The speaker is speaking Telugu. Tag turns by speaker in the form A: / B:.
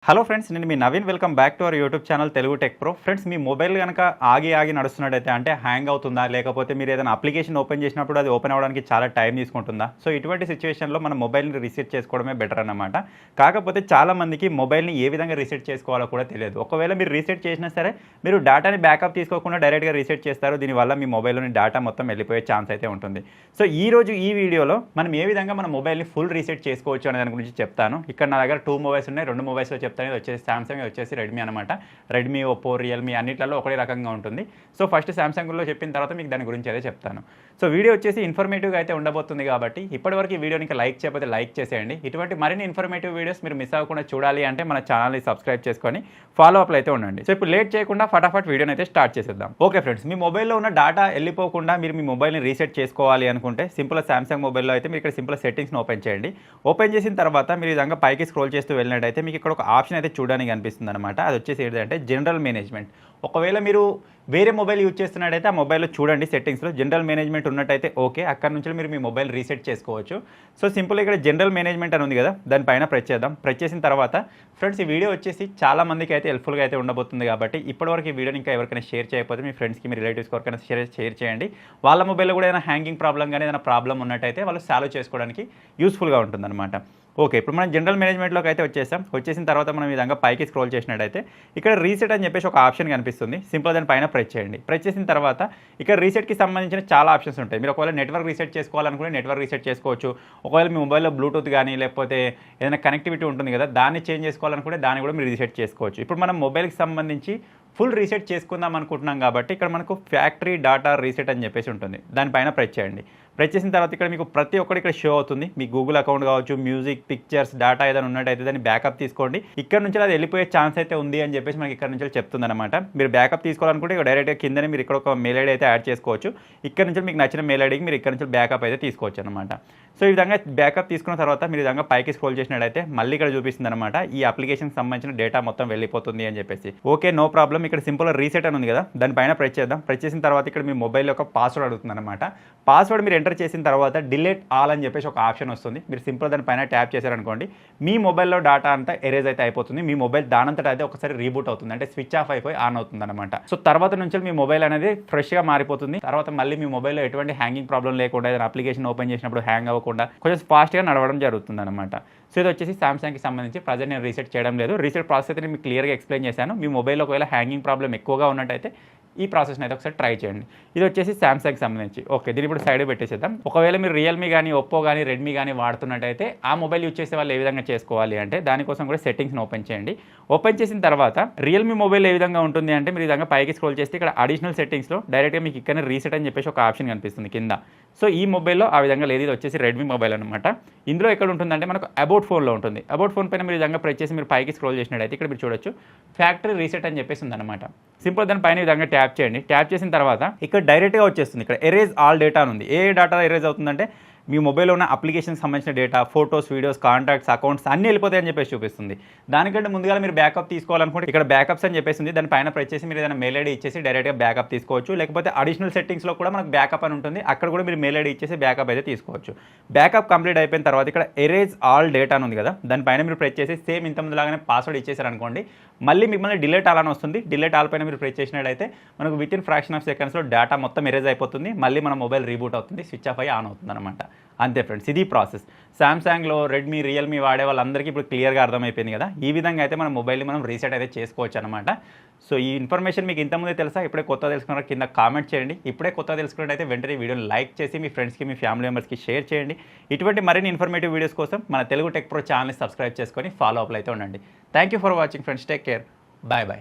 A: హలో ఫ్రెండ్స్, నేను మీ Naveen. Welcome back to our YouTube channel Telugu tech pro. Friends, మీ మొబైల్ కనుక ఆగి నడుస్తున్నట్టయితే, అంటే హ్యాంగ్ అవుతుందా, లేకపోతే మీరు ఏదైనా అప్లికేషన్ ఓపెన్ చేసినప్పుడు అది ఓపెన్ అవ్వడానికి చాలా టైం తీసుకుంటుందా? సో ఇటువంటి సిచ్యువేషన్లో మన మొబైల్ని రీసెట్ చేసుకోవడమే బెటర్ అన్నమాట. కాకపోతే చాలామందికి మొబైల్ని ఏ విధంగా రీసెట్ చేసుకోవాలో కూడా తెలియదు. ఒకవేళ మీరు రీసెట్ చేసినా సరే మీరు డేటాని బ్యాకప్ తీసుకోకుండా డైరెక్ట్గా రీసెట్ చేస్తారు. దీనివల్ల మీ మొబైల్లోని డేటా మొత్తం వెళ్ళిపోయే ఛాన్స్ అయితే ఉంటుంది. సో ఈరోజు ఈ వీడియోలో మనం ఏ విధంగా మన మొబైల్ని ఫుల్ రీసెట్ చేసుకోవచ్చు అనే దాని గురించి చెప్తాను. ఇక్కడ నా దగ్గర 2 మొబైల్స్ ఉన్నాయి. 2 మొబైల్స్లో చెప్తాను. ఇది వచ్చేసి సామ్సంగ్, వచ్చేసి రెడ్మీ అనమాట. రెడ్మీ, ఒప్పో, రియల్మీ అన్నిట్లలో ఒకటే రకంగా ఉంటుంది. సో ఫస్ట్ సామ్సంగ్లో చెప్పిన తర్వాత మీకు దాని గురించి అయితే చెప్తాను. సో వీడియో వచ్చేసి ఇన్ఫర్మేటివ్గా అయితే ఉండబోతుంది కాబట్టి ఇప్పటివరకు ఈ వీడియోని లైక్ చేయకపోతే లైక్ చేసేయండి. ఇటువంటి మరిన్ని ఇన్ఫర్మేటివ్ వీడియోస్ మీరు మిస్ అవ్వకుండా చూడాలి అంటే మన ఛానల్ని సబ్స్క్రైబ్ చేసుకొని ఫాలో అప్లో అయితే ఉండండి. సో ఇప్పుడు లేట్ చేయకుండా ఫటాఫట్ వీడియోని అయితే స్టార్ట్ చేసేద్దాం. ఓకే ఫ్రెండ్స్, మీ మొబైల్లో ఉన్న డేటా వెళ్ళిపోకుండా మీరు మీ మొబైల్ని రీసెట్ చేసుకోవాలి అనుకుంటే సింపుల్ సామ్సంగ్ మొబైల్లో అయితే మీరు ఇక్కడ సింపుల్ సెట్టింగ్స్ని ఓపెన్ చేయండి. ఓపెన్ చేసిన తర్వాత మీరు ఈ విధంగా పైకి స్క్రోల్ చేస్తూ వెళ్ళినట్టయితే మీకు ఇక్కడ ఒక ఆప్షన్ అయితే చూడడానికి కనిపిస్తుంది అనమాట. అది వచ్చేసి ఏంటంటే జనరల్ మేనేజ్మెంట్. ఒకవేళ మీరు వేరే మొబైల్ యూజ్ చేస్తున్నట్టయితే ఆ మొబైల్లో చూడండి సెట్టింగ్స్లో జనరల్ మేనేజ్మెంట్ ఉన్నట్టయితే ఓకే, అక్కడ నుంచి మీరు మీ మొబైల్ రీసెట్ చేసుకోవచ్చు. సో సింపుల్ ఇక్కడ జనరల్ మేనేజ్మెంట్ అని ఉంది కదా, దానిపైన ప్రెస్ చేద్దాం. ప్రెస్ చేసిన తర్వాత ఫ్రెండ్స్, ఈ వీడియో వచ్చేసి చాలా మందికి అయితే హెల్ప్ఫుల్గా అయితే ఉండబోతుంది కాబట్టి ఇప్పటివరకు ఈ వీడియోని ఇంకా ఎవరికైనా షేర్ చేయకపోతే మీ ఫ్రెండ్స్కి, మీ రిలేటివ్స్కి ఎవరికైనా షేర్ చేయండి. వాళ్ళ మొబైల్లో కూడా ఏదైనా హ్యాంగింగ్ ప్రాబ్లం కానీ ఏదైనా ప్రాబ్లం ఉన్నట్టయితే వాళ్ళు సాల్వ్ చేసుకోవడానికి యూస్ఫుల్గా ఉంటుందన్నమాట. ఓకే, ఇప్పుడు మనం జనరల్ మేనేజ్మెంట్లోకి అయితే వచ్చేసిన తర్వాత మనం ఈ విధంగా పైకి స్క్రోల్ చేసినట్టయితే ఇక్కడ రీసెట్ అని చెప్పేసి ఒక ఆప్షన్ కనిపిస్తుంది. సింపుల్ దాని పైన ప్రెస్ చేయండి. ప్రెస్ చేసిన తర్వాత ఇక్కడ రీసెట్కి సంబంధించిన చాలా ఆప్షన్స్ ఉంటాయి. మీరు ఒకవేళ నెట్వర్క్ రీసెట్ చేసుకోవాలనుకుంటే నెట్వర్క్ రీసెట్ చేసుకోవచ్చు. ఒకవేళ మీ మొబైల్లో బ్లూటూత్ కానీ లేకపోతే ఏదైనా కనెక్టివిటీ ఉంటుంది కదా, దాన్ని చేంజ్ చేసుకోవాలనుకుంటే దాన్ని కూడా మీరు రీసెట్ చేసుకోవచ్చు. ఇప్పుడు మనం మొబైల్కి సంబంధించి ఫుల్ రీసెట్ చేసుకుందాం అనుకుంటున్నాం కాబట్టి ఇక్కడ మనకు ఫ్యాక్టరీ డాటా రీసెట్ అని చెప్పేసి ఉంటుంది. దానిపైన ప్రెస్ చేయండి. ప్రెస్ చేసిన తర్వాత ఇక్కడ మీకు ప్రతి ఒక్కటి ఇక్కడ షో అవుతుంది. మీ గూగుల్ అకౌంట్ కావచ్చు, మ్యూజిక్, పిక్చర్స్, డేటా ఏదైనా ఉన్నట్టయితే దాన్ని బ్యాకప్ తీసుకోండి. ఇక్కడ నుంచి అది వెళ్ళిపోయే ఛాన్స్ అయితే ఉంది అని చెప్పేసి మనకి ఇక్కడ నుంచి చెప్తుంది అనమాట. మీరు బ్యాకప్ తీసుకోవాలనుకుంటే ఇక్కడ డైరెక్ట్గా కిందనే మీరు ఇక్కడ ఒక మెయిల్ ఐడి అయితే యాడ్ చేసుకోవచ్చు. ఇక్కడ నుంచి మీకు నచ్చిన మెయిల్ ఐడికి మీరు ఇక్కడ నుంచి బ్యాకప్ అయితే తీసుకోవచ్చు అనమాట. సో ఈ విధంగా బ్యాకప్ తీసుకున్న తర్వాత మీరు ఈ విధంగా పైకి స్క్రోల్ చేసినట్టయితే మళ్ళీ ఇక్కడ చూపిస్తుంది అనమాట, ఈ అప్లికేషన్కి సంబంధించిన డేటా మొత్తం వెళ్ళిపోతుంది అని చెప్పేసి. Okay, no problem. ఇక్కడ సింపుల్గా రీసెట్ అని ఉంది కదా, దానిపైన ప్రెస్ చేద్దాం. ప్రెస్ చేసిన తర్వాత ఇక్కడ మీ మొబైల్ యొక్క పాస్వర్డ్ అడుగుతుంది అనమాట. పాస్వర్డ్ మీరు ఎంటర్ చేసిన తర్వాత డిలీట్ ఆల్ అని చెప్పేసి ఒక ఆప్షన్ వస్తుంది. మీరు సింపుల్ దానిపైన ట్యాప్ చేశారనుకోండి, మీ మొబైల్లో డేటా అంతా ఎరేజ్ అయితే అయిపోతుంది. మీ మొబైల్ దానంతట అయితే ఒకసారి రీబూట్ అవుతుంది, అంటే స్విచ్ ఆఫ్ అయిపోయి ఆన్ అవుతుంది అనమాట. సో తర్వాత నుంచి మీ మొబైల్ అనేది ఫ్రెష్గా మారిపోతుంది. తర్వాత మళ్ళీ మీ మొబైల్లో ఎటువంటి హ్యాంగింగ్ ప్రాబ్లం లేకుండా, ఏదైనా అప్లికేషన్ ఓపెన్ చేసినప్పుడు హ్యాంగ్ అవ్వకుండా కొంచెం ఫాస్ట్గా నడవడం జరుగుతుంది అనమాట. సో ఇది వచ్చేసి సామ్సంగ్కి సంబంధించి ప్రజెంట్ నేను రీసెట్ చేయడం లేదు. రీసెట్ ప్రాసెస్ అయితే నేను క్లియర్గా ఎక్స్ప్లెయిన్ చేశాను. మీ మొబైల్లో ఒకవేళ హ్యాంగింగ్ ప్రాబ్లం ఎక్కువగా ఉన్నట్టయితే ఈ ప్రాసెస్ని అయితే ఒకసారి ట్రై చేయండి. ఇది వచ్చేసి సామ్సంగ్కి సంబంధించి. ఓకే, దీన్ని ఇప్పుడు సైడ్ పెట్టేసేద్దాం. ఒకవేళ మీరు రియల్మీ కానీ, ఒప్పో కానీ, రెడ్మీ కానీ వాడుతున్నట్టయితే ఆ మొబైల్ యూజ్ చేసే వాళ్ళు ఏ విధంగా చేసుకోవాలి అంటే దానికోసం కూడా సెట్టింగ్స్ని ఓపెన్ చేయండి. ఓపెన్ చేసిన తర్వాత రియల్మీ మొబైల్ ఏ విధంగా ఉంటుంది అంటే మీరు ఈ విధంగా పైకి స్క్రోల్ చేస్తే ఇక్కడ అడిషనల్ సెట్టింగ్స్లో డైరెక్ట్గా మీకు ఇక్కడ రీసెట్ అని చెప్పేసి ఒక ఆప్షన్ కనిపిస్తుంది కింద. సో ఈ మొబైల్లో ఆ విధంగా లేదు. ఇది వచ్చేసి రెడ్మీ మొబైల్ అనమాట. ఇందులో ఎక్కడ ఉంటుందంటే మనకు అబౌట్ ఫోన్లో ఉంటుంది. అబౌట్ ఫోన్ పైన మీరు ఈ విధంగా ప్రెస్ చేసి మీరు పైకి స్క్రోల్ చేసినట్టయితే ఇక్కడ మీరు చూడొచ్చు ఫ్యాక్టరీ రీసెట్ అని చెప్పేసి ఉందన్నమాట. సింపుల్ దాని పైన ఈ విధంగా ట్యాప్ చేయండి. ట్యాప్ చేసిన తర్వాత ఇక్కడ డైరెక్ట్గా వచ్చేస్తుంది. ఇక్కడ ఎరేజ్ ఆల్ డేటా అని ఉంది. ఏ డేటా ఎరేజ్ అవుతుందంటే మీ మొబైల్లో ఉన్న అప్లికేషన్కి సంబంధించిన data, photos, videos, contacts, accounts అన్నీ వెళ్ళిపోతాయని చెప్పేసి చూపిస్తుంది. దానికంటే ముందుగా మీరు బ్యాకప్ తీసుకోవాలనుకుంటే ఇక్కడ బ్యాకప్స్ అని చెప్పేసి ఉంది. దానిపైన ప్రెస్ చేసి మీరు ఏదైనా మెయిల్ ఐడి ఇచ్చేసి డైరెక్ట్గా బ్యాకప్ తీసుకోవచ్చు. లేకపోతే అడిషనల్ సెట్టింగ్స్లో కూడా మనకు బ్యాకప్ అని ఉంటుంది, అక్కడ కూడా మీరు మెయిల్ ఐడి ఇచ్చేసి బ్యాకప్ అయితే తీసుకోవచ్చు. బ్యాకప్ కంప్లీట్ అయిపోయిన తర్వాత ఇక్కడ ఎరేజ్ ఆల్ డేటా అని ఉంది కదా, దానిపైన మీరు ప్రెస్ చేసి సేమ్ ఇంతకుముందు లాగానే పాస్వర్డ్ ఇచ్చేసారు అనుకోండి, మళ్ళీ మిమ్మల్ని డిలీట్ ఆల్ అని వస్తుంది. డిలీట్ ఆల్ పైన మీరు ప్రెస్ చేసినట్టయితే మనకు విత్ ఇన్ ఫ్రాక్షన్ ఆఫ్ సెకండ్స్లో డేటా మొత్తం ఎరేజ్ అయిపోతుంది. మళ్ళీ మన మొబైల్ రీబూట్ అవుతుంది, స్విచ్ ఆఫ్ అయ్యి ఆన్ అవుతుంది అనమాట. అంతే ఫ్రెండ్స్, ఇది ప్రాసెస్. సామ్సంగ్లో, రెడ్మీ, రియల్మీ వాడే వాళ్ళందరికీ ఇప్పుడు క్లియర్గా అర్థమైపోయింది కదా. ఈ విధంగా అయితే మన మొబైల్ని మనం రీసెట్ అయితే చేసుకోవచ్చు అనమాట. సో ఈ ఇన్ఫర్మేషన్ మీకు ఇంతకుముందే తెలుసా, ఇప్పుడే కొత్త తెలుసుకున్నారా కింద కామెంట్ చేయండి. ఇప్పుడే కొత్త తెలుసుకున్నట్టయితే వెంటనే వీడియోని లైక్ చేసి మీ ఫ్రెండ్స్కి, మీ ఫ్యామిలీ మెంబర్స్కి షేర్ చేయండి. ఇటువంటి మరిన్ని ఇన్ఫర్మేటివ్ వీడియోస్ కోసం మన తెలుగు టెక్ ప్రో ఛానల్ని సబ్స్క్రైబ్ చేసుకొని ఫాలో అప్లో అయితే ఉండండి. Thank you for watching friends. Take care. Bye bye.